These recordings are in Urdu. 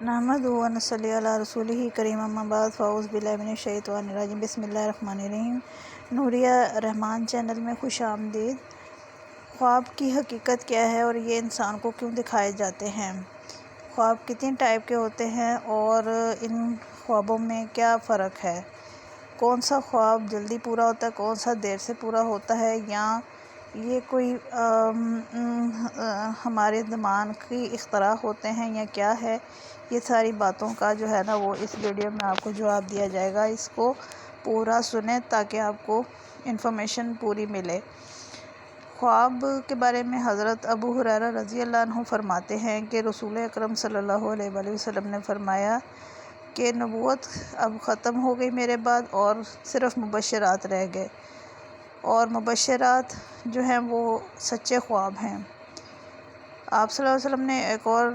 نحمدہ و نصلی علی رسولہ کریم اما بعد فاعوذ باللہ من الشیطان الرجیم بسم اللہ الرحمن الرحیم۔ نوریہ رحمان چینل میں خوش آمدید۔ خواب کی حقیقت کیا ہے اور یہ انسان کو کیوں دکھائے جاتے ہیں؟ خواب کتنے ٹائپ کے ہوتے ہیں اور ان خوابوں میں کیا فرق ہے؟ کون سا خواب جلدی پورا ہوتا ہے، کون سا دیر سے پورا ہوتا ہے، یا یہ کوئی ہمارے دماغ کی اختراع ہوتے ہیں یا کیا ہے؟ یہ ساری باتوں کا جو ہے نا وہ اس ویڈیو میں آپ کو جواب دیا جائے گا۔ اس کو پورا سنیں تاکہ آپ کو انفارمیشن پوری ملے۔ خواب کے بارے میں حضرت ابو ہریرہ رضی اللہ عنہ فرماتے ہیں کہ رسول اکرم صلی اللہ علیہ وآلہ وسلم نے فرمایا کہ نبوت اب ختم ہو گئی میرے بعد اور صرف مبشرات رہ گئے، اور مبشرات جو ہیں وہ سچے خواب ہیں۔ آپ صلی اللہ علیہ وسلم نے ایک اور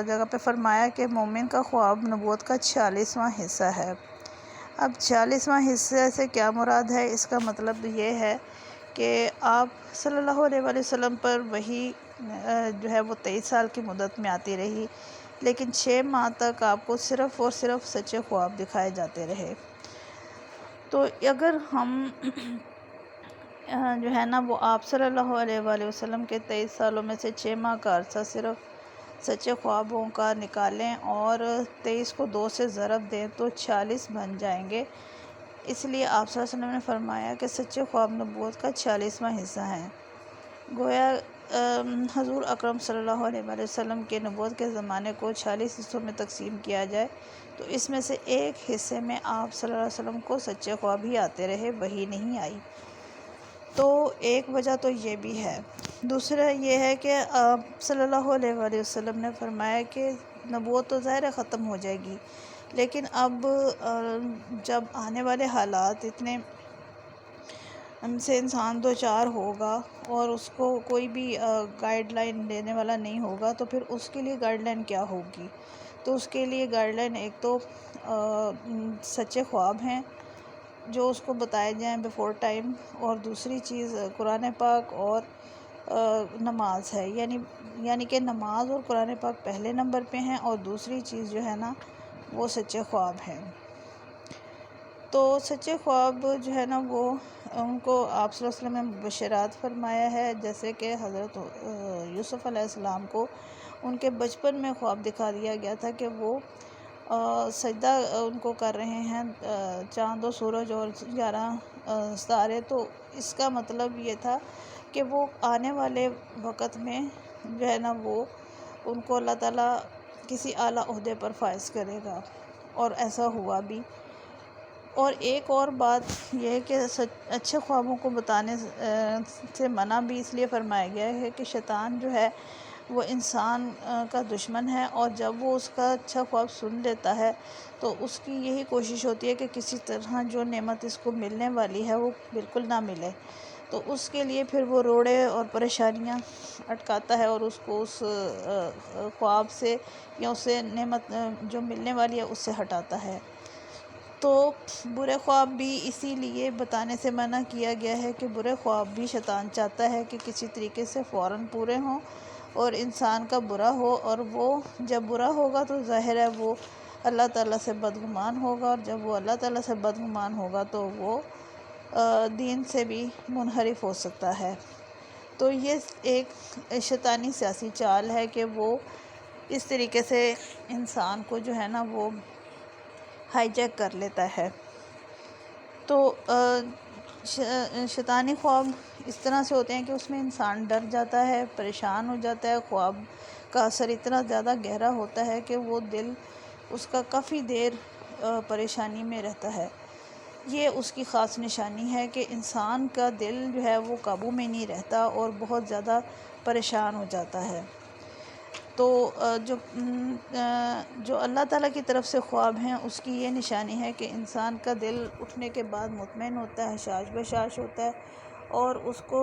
جگہ پہ فرمایا کہ مومن کا خواب نبوت کا 46واں حصہ ہے۔ اب 46واں حصے سے کیا مراد ہے؟ اس کا مطلب یہ ہے کہ آپ صلی اللہ علیہ وآلہ وسلم پر وحی جو ہے وہ 23 سال کی مدت میں آتی رہی، لیکن 6 ماہ تک آپ کو صرف اور صرف سچے خواب دکھائے جاتے رہے۔ تو اگر ہم جو ہے نا وہ آپ صلی اللہ علیہ وآلہ وسلم کے 23 سالوں میں سے 6 ماہ کا عرصہ صرف سچے خوابوں کا نکالیں اور 23 کو 2 سے ضرب دیں تو 46 بن جائیں گے۔ اس لیے آپ صلی اللہ علیہ وسلم نے فرمایا کہ سچے خواب نبوت کا 46واں حصہ ہیں۔ گویا حضور اکرم صلی اللہ علیہ وآلہ وسلم کے نبوت کے زمانے کو 46 حصوں میں تقسیم کیا جائے تو اس میں سے ایک حصے میں آپ صلی اللہ علیہ وسلم کو سچے خواب ہی آتے رہے، وحی نہیں آئی۔ تو ایک وجہ تو یہ بھی ہے۔ دوسرا یہ ہے کہ آپ صلی اللہ علیہ وآلہ وسلم نے فرمایا کہ نبوت تو ظاہر ختم ہو جائے گی، لیکن اب جب آنے والے حالات اتنے ان سے انسان دوچار ہوگا اور اس کو کوئی بھی گائیڈ لائن دینے والا نہیں ہوگا، تو پھر اس کے لیے گائیڈ لائن کیا ہوگی؟ تو اس کے لیے گائیڈ لائن ایک تو سچے خواب ہیں جو اس کو بتائے جائیں بیفور ٹائم، اور دوسری چیز قرآن پاک اور نماز ہے، یعنی کہ نماز اور قرآن پاک پہلے نمبر پہ ہیں، اور دوسری چیز جو ہے نا وہ سچے خواب ہیں۔ تو سچے خواب جو ہے نا وہ ان کو آپ صلی اللہ علیہ وسلم نے مبشرات فرمایا ہے، جیسے کہ حضرت یوسف علیہ السلام کو ان کے بچپن میں خواب دکھا دیا گیا تھا کہ وہ سجدہ ان کو کر رہے ہیں چاند و سورج اور 11 ستارے۔ تو اس کا مطلب یہ تھا کہ وہ آنے والے وقت میں جو ہے نا وہ ان کو اللہ تعالیٰ کسی اعلیٰ عہدے پر فائز کرے گا، اور ایسا ہوا بھی۔ اور ایک اور بات یہ ہے کہ اچھے خوابوں کو بتانے سے منع بھی اس لیے فرمایا گیا ہے کہ شیطان جو ہے وہ انسان کا دشمن ہے، اور جب وہ اس کا اچھا خواب سن لیتا ہے تو اس کی یہی کوشش ہوتی ہے کہ کسی طرح جو نعمت اس کو ملنے والی ہے وہ بالکل نہ ملے، تو اس کے لیے پھر وہ روڑے اور پریشانیاں اٹکاتا ہے اور اس کو اس خواب سے یا اسے نعمت جو ملنے والی ہے اس سے ہٹاتا ہے۔ تو برے خواب بھی اسی لیے بتانے سے منع کیا گیا ہے کہ برے خواب بھی شیطان چاہتا ہے کہ کسی طریقے سے فوراً پورے ہوں اور انسان کا برا ہو، اور وہ جب برا ہوگا تو ظاہر ہے وہ اللہ تعالیٰ سے بدگمان ہوگا، اور جب وہ اللہ تعالیٰ سے بدگمان ہوگا تو وہ دین سے بھی منحرف ہو سکتا ہے۔ تو یہ ایک شیطانی سیاسی چال ہے کہ وہ اس طریقے سے انسان کو جو ہے نا وہ ہائی جیک کر لیتا ہے۔ تو شیطانی خواب اس طرح سے ہوتے ہیں کہ اس میں انسان ڈر جاتا ہے، پریشان ہو جاتا ہے، خواب کا اثر اتنا زیادہ گہرا ہوتا ہے کہ وہ دل اس کا کافی دیر پریشانی میں رہتا ہے۔ یہ اس کی خاص نشانی ہے کہ انسان کا دل جو ہے وہ قابو میں نہیں رہتا اور بہت زیادہ پریشان ہو جاتا ہے۔ تو جو اللہ تعالیٰ کی طرف سے خواب ہیں اس کی یہ نشانی ہے کہ انسان کا دل اٹھنے کے بعد مطمئن ہوتا ہے، شاش بشاش ہوتا ہے، اور اس کو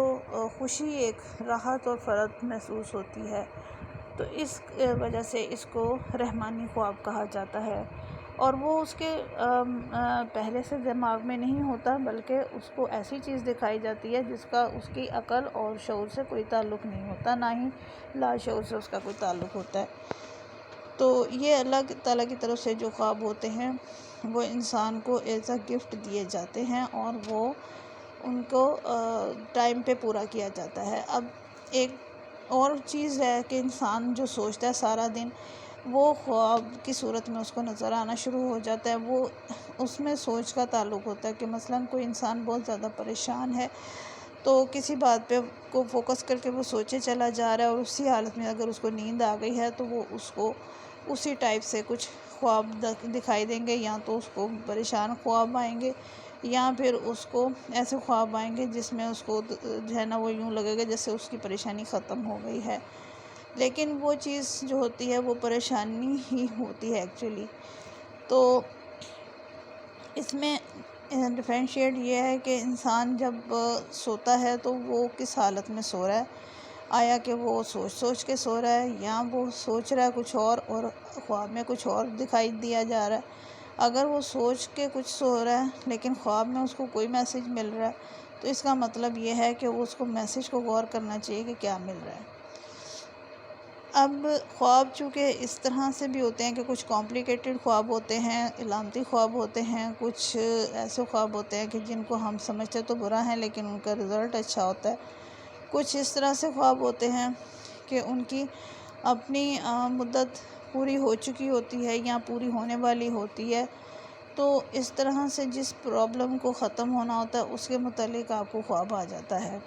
خوشی، ایک راحت اور فرحت محسوس ہوتی ہے۔ تو اس وجہ سے اس کو رحمانی خواب کہا جاتا ہے، اور وہ اس کے پہلے سے دماغ میں نہیں ہوتا، بلکہ اس کو ایسی چیز دکھائی جاتی ہے جس کا اس کی عقل اور شعور سے کوئی تعلق نہیں ہوتا، نہ ہی لا شعور سے اس کا کوئی تعلق ہوتا ہے۔ تو یہ اللہ تعالیٰ کی طرف سے جو خواب ہوتے ہیں وہ انسان کو ایز اے گفٹ دیے جاتے ہیں، اور وہ ان کو ٹائم پہ پورا کیا جاتا ہے۔ اب ایک اور چیز ہے کہ انسان جو سوچتا ہے سارا دن، وہ خواب کی صورت میں اس کو نظر آنا شروع ہو جاتا ہے۔ وہ اس میں سوچ کا تعلق ہوتا ہے کہ مثلاً کوئی انسان بہت زیادہ پریشان ہے، تو کسی بات پہ کو فوکس کر کے وہ سوچے چلا جا رہا ہے، اور اسی حالت میں اگر اس کو نیند آ گئی ہے تو وہ اس کو اسی ٹائپ سے کچھ خواب دکھائی دیں گے، یا تو اس کو پریشان خواب آئیں گے، یا پھر اس کو ایسے خواب آئیں گے جس میں اس کو جو ہے نا وہ یوں لگے گا جیسے اس کی پریشانی ختم ہو گئی ہے، لیکن وہ چیز جو ہوتی ہے وہ پریشانی ہی ہوتی ہے ایکچولی۔ تو اس میں ڈفرینشیٹ یہ ہے کہ انسان جب سوتا ہے تو وہ کس حالت میں سو رہا ہے، آیا کہ وہ سوچ کے سو رہا ہے، یا وہ سوچ رہا ہے کچھ اور خواب میں کچھ اور دکھائی دیا جا رہا ہے۔ اگر وہ سوچ کے کچھ سو رہا ہے لیکن خواب میں اس کو کوئی میسج مل رہا ہے، تو اس کا مطلب یہ ہے کہ وہ اس کو میسج کو غور کرنا چاہیے کہ کیا مل رہا ہے۔ اب خواب چونکہ اس طرح سے بھی ہوتے ہیں کہ کچھ کمپلیکیٹڈ خواب ہوتے ہیں، علامتی خواب ہوتے ہیں، کچھ ایسے خواب ہوتے ہیں کہ جن کو ہم سمجھتے تو برا ہیں لیکن ان کا رزلٹ اچھا ہوتا ہے، کچھ اس طرح سے خواب ہوتے ہیں کہ ان کی اپنی مدت پوری ہو چکی ہوتی ہے یا پوری ہونے والی ہوتی ہے، تو اس طرح سے جس پرابلم کو ختم ہونا ہوتا ہے اس کے متعلق آپ کو خواب آ جاتا ہے،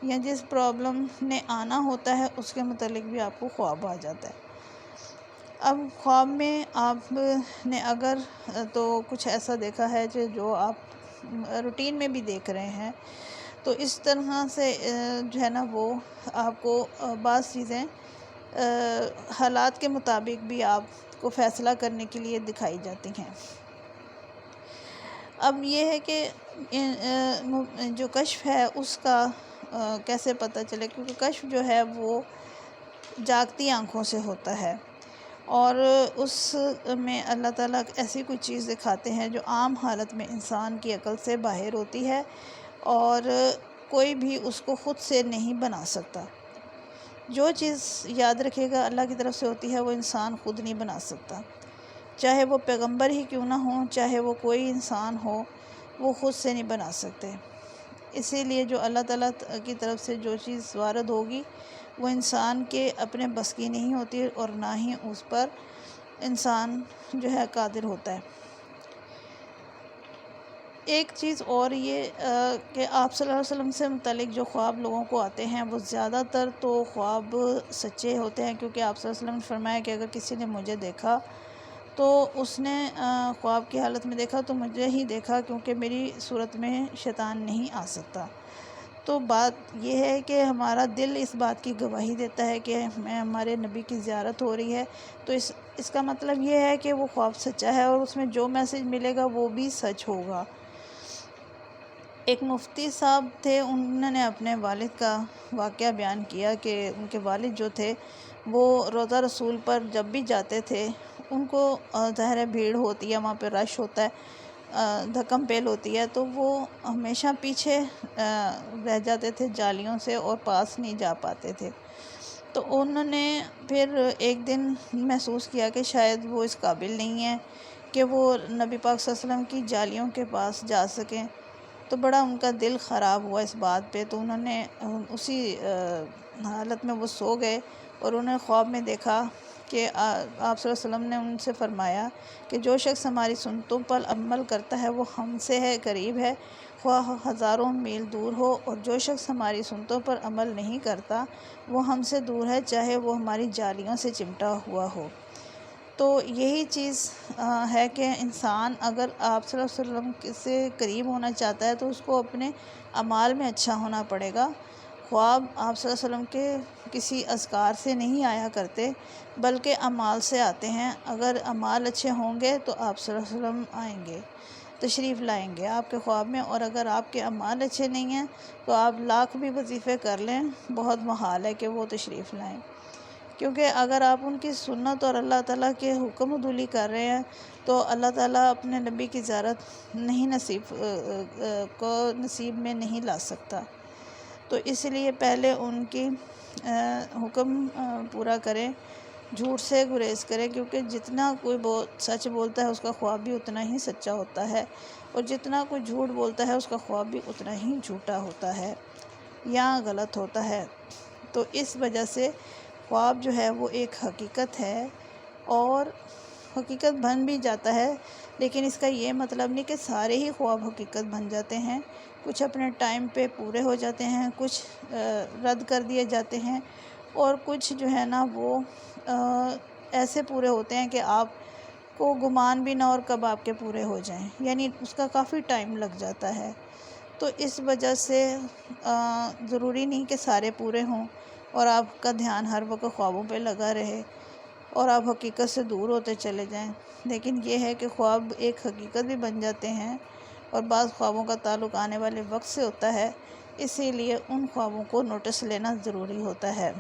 یا جس پرابلم نے آنا ہوتا ہے اس کے متعلق بھی آپ کو خواب آ جاتا ہے۔ اب خواب میں آپ نے اگر تو کچھ ایسا دیکھا ہے جو آپ روٹین میں بھی دیکھ رہے ہیں، تو اس طرح سے جو ہے نا وہ آپ کو بعض چیزیں حالات کے مطابق بھی آپ کو فیصلہ کرنے کے لیے دکھائی جاتی ہیں۔ اب یہ ہے کہ جو کشف ہے اس کا کیسے پتہ چلے، کیونکہ کشف جو ہے وہ جاگتی آنکھوں سے ہوتا ہے، اور اس میں اللہ تعالیٰ ایسی کوئی چیز دکھاتے ہیں جو عام حالت میں انسان کی عقل سے باہر ہوتی ہے، اور کوئی بھی اس کو خود سے نہیں بنا سکتا۔ جو چیز یاد رکھے گا اللہ کی طرف سے ہوتی ہے وہ انسان خود نہیں بنا سکتا، چاہے وہ پیغمبر ہی کیوں نہ ہو، چاہے وہ کوئی انسان ہو، وہ خود سے نہیں بنا سکتے۔ اسی لیے جو اللہ تعالیٰ کی طرف سے جو چیز وارد ہوگی وہ انسان کے اپنے بس کی نہیں ہوتی، اور نہ ہی اس پر انسان جو ہے قادر ہوتا ہے۔ ایک چیز اور یہ کہ آپ صلی اللہ علیہ وسلم سے متعلق جو خواب لوگوں کو آتے ہیں وہ زیادہ تر تو خواب سچے ہوتے ہیں، کیونکہ آپ صلی اللہ علیہ وسلم نے فرمایا کہ اگر کسی نے مجھے دیکھا تو اس نے خواب کی حالت میں دیکھا تو مجھے ہی دیکھا، کیونکہ میری صورت میں شیطان نہیں آ سکتا۔ تو بات یہ ہے کہ ہمارا دل اس بات کی گواہی دیتا ہے کہ ہمارے نبی کی زیارت ہو رہی ہے، تو اس کا مطلب یہ ہے کہ وہ خواب سچا ہے، اور اس میں جو میسج ملے گا وہ بھی سچ ہوگا۔ ایک مفتی صاحب تھے، انہوں نے اپنے والد کا واقعہ بیان کیا کہ ان کے والد جو تھے وہ روضہ رسول پر جب بھی جاتے تھے، ان کو ظاہر ہے بھیڑ ہوتی ہے، وہاں پہ رش ہوتا ہے، دھکم پیل ہوتی ہے، تو وہ ہمیشہ پیچھے رہ جاتے تھے جالیوں سے اور پاس نہیں جا پاتے تھے۔ تو انہوں نے پھر ایک دن محسوس کیا کہ شاید وہ اس قابل نہیں ہیں کہ وہ نبی پاک صلی اللہ علیہ وسلم کی جالیوں کے پاس جا سکیں، تو بڑا ان کا دل خراب ہوا اس بات پہ۔ تو انہوں نے اسی حالت میں وہ سو گئے، اور انہوں نے خواب میں دیکھا کہ آپ صلی اللہ علیہ وسلم نے ان سے فرمایا کہ جو شخص ہماری سنتوں پر عمل کرتا ہے وہ ہم سے ہے، قریب ہے، خواہ ہزاروں میل دور ہو، اور جو شخص ہماری سنتوں پر عمل نہیں کرتا وہ ہم سے دور ہے، چاہے وہ ہماری جالیوں سے چمٹا ہوا ہو۔ تو یہی چیز ہے کہ انسان اگر آپ صلی اللہ علیہ وسلم سے قریب ہونا چاہتا ہے تو اس کو اپنے اعمال میں اچھا ہونا پڑے گا۔ خواب آپ صلی اللہ علیہ وسلم کے کسی اذکار سے نہیں آیا کرتے بلکہ اعمال سے آتے ہیں۔ اگر اعمال اچھے ہوں گے تو آپ صلی اللہ علیہ وسلم آئیں گے، تشریف لائیں گے آپ کے خواب میں، اور اگر آپ کے اعمال اچھے نہیں ہیں تو آپ لاکھ بھی وظیفے کر لیں، بہت محال ہے کہ وہ تشریف لائیں، کیونکہ اگر آپ ان کی سنت اور اللہ تعالیٰ کے حکم عدولی کر رہے ہیں تو اللہ تعالیٰ اپنے نبی کی زیارت نہیں نصیب میں نہیں لا سکتا۔ تو اس لیے پہلے ان کی حکم پورا کریں، جھوٹ سے گریز کرے، کیونکہ جتنا کوئی سچ بولتا ہے اس کا خواب بھی اتنا ہی سچا ہوتا ہے، اور جتنا کوئی جھوٹ بولتا ہے اس کا خواب بھی اتنا ہی جھوٹا ہوتا ہے یا غلط ہوتا ہے۔ تو اس وجہ سے خواب جو ہے وہ ایک حقیقت ہے، اور حقیقت بن بھی جاتا ہے، لیکن اس کا یہ مطلب نہیں کہ سارے ہی خواب حقیقت بن جاتے ہیں۔ کچھ اپنے ٹائم پہ پورے ہو جاتے ہیں، کچھ رد کر دیے جاتے ہیں، اور کچھ جو ہے نا وہ ایسے پورے ہوتے ہیں کہ آپ کو گمان بھی نہ اور کب آپ کے پورے ہو جائیں، یعنی اس کا کافی ٹائم لگ جاتا ہے۔ تو اس وجہ سے ضروری نہیں کہ سارے پورے ہوں اور آپ کا دھیان ہر وقت خوابوں پہ لگا رہے اور آپ حقیقت سے دور ہوتے چلے جائیں، لیکن یہ ہے کہ خواب ایک حقیقت بھی بن جاتے ہیں، اور بعض خوابوں کا تعلق آنے والے وقت سے ہوتا ہے، اسی لیے ان خوابوں کو نوٹس لینا ضروری ہوتا ہے۔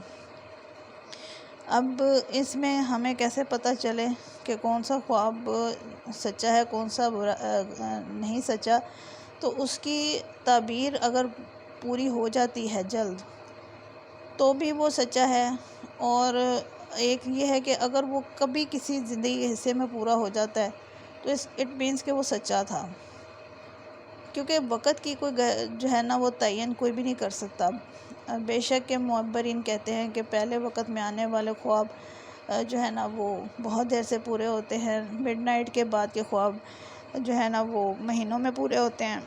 اب اس میں ہمیں کیسے پتہ چلے کہ کون سا خواب سچا ہے، کون سا نہیں سچا؟ تو اس کی تعبیر اگر پوری ہو جاتی ہے جلد تو بھی وہ سچا ہے، اور ایک یہ ہے کہ اگر وہ کبھی کسی زندگی کے حصے میں پورا ہو جاتا ہے تو اٹ مینس کہ وہ سچا تھا، کیونکہ وقت کی کوئی جو ہے نا وہ تعین کوئی بھی نہیں کر سکتا۔ بے شک کہ معبرین کہتے ہیں کہ پہلے وقت میں آنے والے خواب جو ہے نا وہ بہت دیر سے پورے ہوتے ہیں، مڈ نائٹ کے بعد کے خواب جو ہے نا وہ مہینوں میں پورے ہوتے ہیں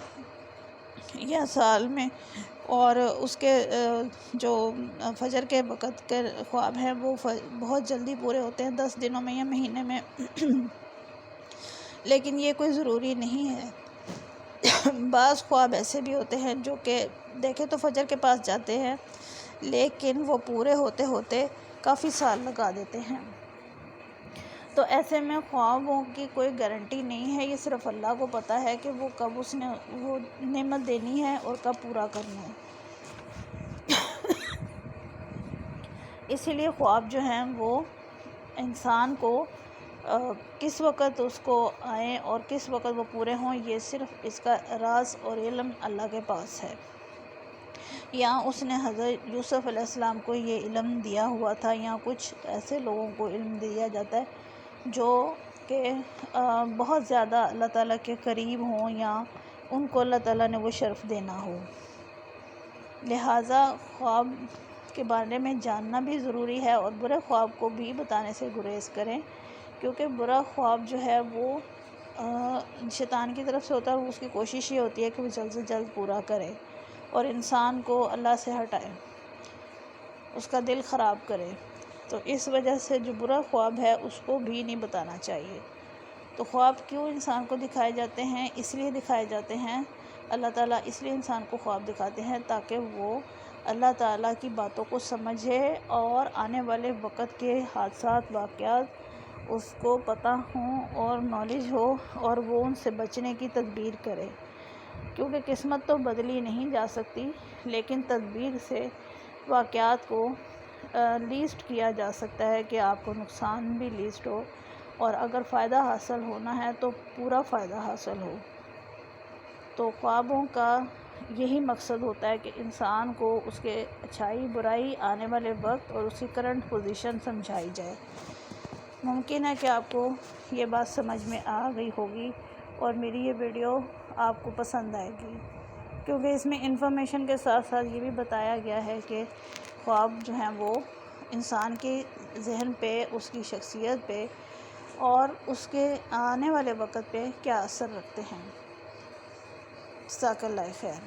یا سال میں، اور اس کے جو فجر کے وقت کے خواب ہیں وہ بہت جلدی پورے ہوتے ہیں، 10 دنوں میں یا مہینے میں۔ لیکن یہ کوئی ضروری نہیں ہے۔ بعض خواب ایسے بھی ہوتے ہیں جو کہ دیکھیں تو فجر کے پاس جاتے ہیں، لیکن وہ پورے ہوتے ہوتے کافی سال لگا دیتے ہیں۔ تو ایسے میں خوابوں کی کوئی گارنٹی نہیں ہے، یہ صرف اللہ کو پتہ ہے کہ وہ کب اس نے وہ نعمت دینی ہے اور کب پورا کرنا ہے۔ اسی لیے خواب جو ہیں وہ انسان کو کس وقت اس کو آئیں اور کس وقت وہ پورے ہوں، یہ صرف اس کا راز اور علم اللہ کے پاس ہے۔ یا اس نے حضرت یوسف علیہ السلام کو یہ علم دیا ہوا تھا، یا کچھ ایسے لوگوں کو علم دیا جاتا ہے جو کہ بہت زیادہ اللہ تعالیٰ کے قریب ہوں، یا ان کو اللہ تعالیٰ نے وہ شرف دینا ہو۔ لہٰذا خواب کے بارے میں جاننا بھی ضروری ہے، اور برے خواب کو بھی بتانے سے گریز کریں، کیونکہ برا خواب جو ہے وہ شیطان کی طرف سے ہوتا ہے، اور اس کی کوشش یہ ہوتی ہے کہ وہ جلد سے جلد پورا کرے اور انسان کو اللہ سے ہٹائے، اس کا دل خراب کرے۔ تو اس وجہ سے جو برا خواب ہے اس کو بھی نہیں بتانا چاہیے۔ تو خواب کیوں انسان کو دکھائے جاتے ہیں؟ اس لیے دکھائے جاتے ہیں، اللہ تعالیٰ اس لیے انسان کو خواب دکھاتے ہیں تاکہ وہ اللہ تعالیٰ کی باتوں کو سمجھے، اور آنے والے وقت کے حادثات واقعات اس کو پتہ ہوں اور نالج ہو، اور وہ ان سے بچنے کی تدبیر کرے، کیونکہ قسمت تو بدلی نہیں جا سکتی، لیکن تدبیر سے واقعات کو لیسٹ کیا جا سکتا ہے کہ آپ کو نقصان بھی لیسٹ ہو، اور اگر فائدہ حاصل ہونا ہے تو پورا فائدہ حاصل ہو۔ تو خوابوں کا یہی مقصد ہوتا ہے کہ انسان کو اس کے اچھائی برائی آنے والے وقت اور اس کی کرنٹ پوزیشن سمجھائی جائے۔ ممکن ہے کہ آپ کو یہ بات سمجھ میں آ گئی ہوگی، اور میری یہ ویڈیو آپ کو پسند آئے گی، کیونکہ اس میں انفارمیشن کے ساتھ ساتھ یہ بھی بتایا گیا ہے کہ خواب جو ہیں وہ انسان کے ذہن پہ، اس کی شخصیت پہ اور اس کے آنے والے وقت پہ کیا اثر رکھتے ہیں۔ جزاک اللہ خیر۔